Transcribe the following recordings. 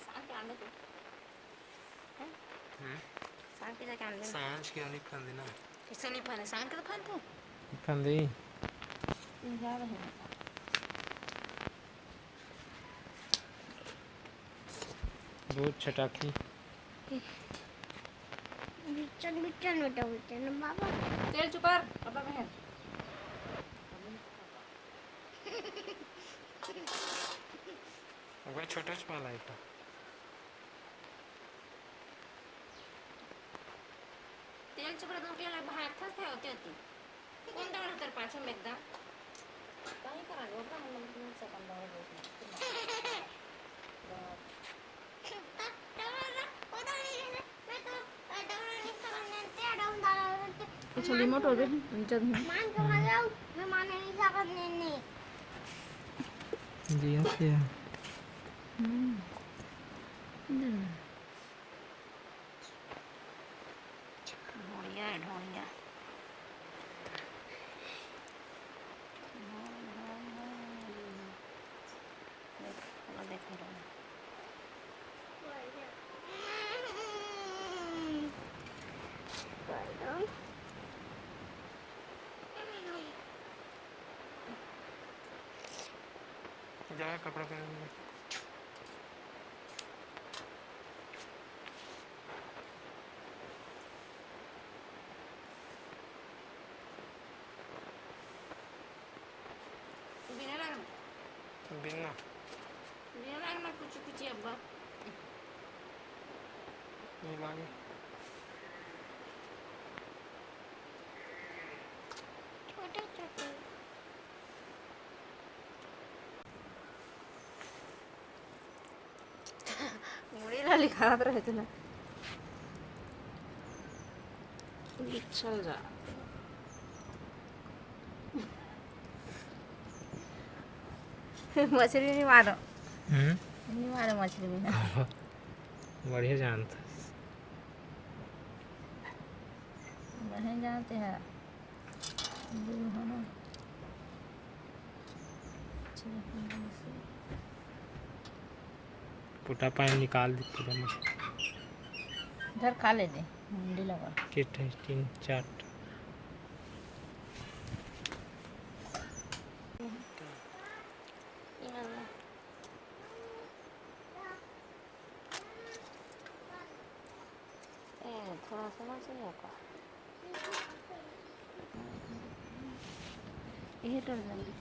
सांग के आने तू सांग के जाके आने सांच क्यों नहीं खांदी ना किसने नहीं पाने सांग के तो खान तू खांदी जा रहे हैं बहुत छटाकी बिचन बिचन बेटा बोलते ना बाबा तेल चुकार पापा बहन वही छोटा वाला है का तेल चुकार तो क्या भाग था होती होती कौन दौड़ कर पाछे में एकदम कहीं करा दो ना हम लोग से कम दौड़ अच्छा रिमोट हो गई जब मान के भागो मैं माने नहीं सकत नहीं जी ऐसे है ढोलिया ढोलिया देख रहा हूँ जा कपड़ा पहन बिना ना कुछ कुछ अब्बा नहीं लागे छोटे छोटे मुड़ी ला लिखा रहे थे ना चल जा मछली नहीं मारो मछली में बढ़िया जानता बहन जानते हैं है ना पुटा पानी निकाल दी पूरा मछली इधर खा ले दे मुंडी लगा किट है 3-4 थोड़ा सा ना चाहिए का ये डर जल्दी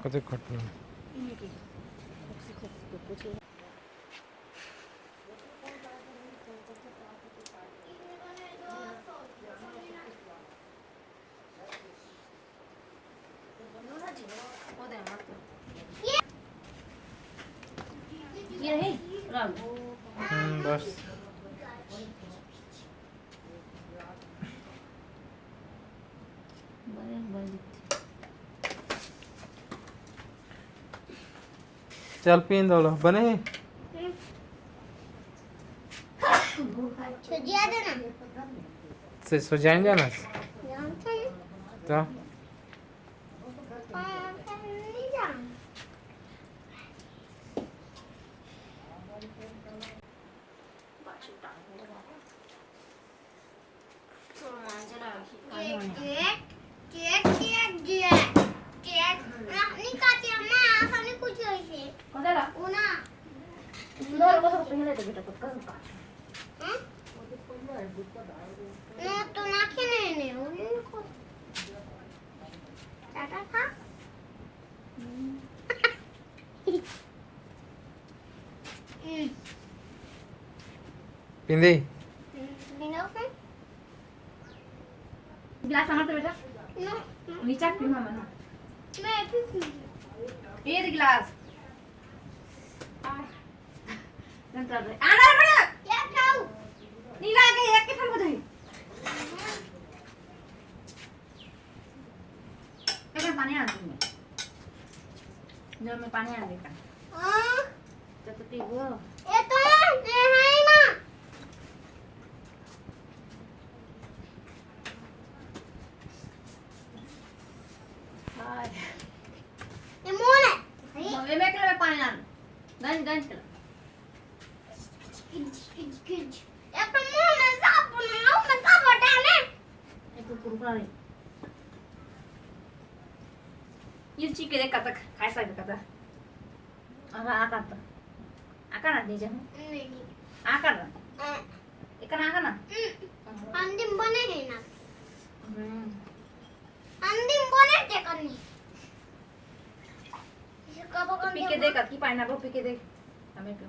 कते खटना ये रही राम बस चल पीन दो बने छुजिया देना से सो जाएंगे जाना जानते हैं तो नहीं जान jet jet jet jet jet नहीं काटे अम्मा सामने कुछ ऐसे कदरा वो ना सुंदर को सब पहले तो बेटा कुछ कर हैं ना तो ना खेने ने उनको टाटा था पिंदी बिना पे गिलास हमारे बेटा नो नीचा पी मामा ना मैं भी ये गिलास नंतर रे आना बड़ा क्या खाऊं नीला के एक के थाल बधाई एक पानी आ दूंगी जब मैं पानी आ देता हां तो पी वो ये तो ये है मां একটা মনে যাব না ওটা কাপড়টা নে একটু কুরকুরা রে ইলচি কে দেখ কাতা খাই সাইবে কাতা আকাতা আকানা দিয়ে যাও আকানা এখানে আকানা अंतिम बने है ना अंतिम बने के करनी পিকে দেখ কি পাইনাপল পিকে দেখ আমি একটু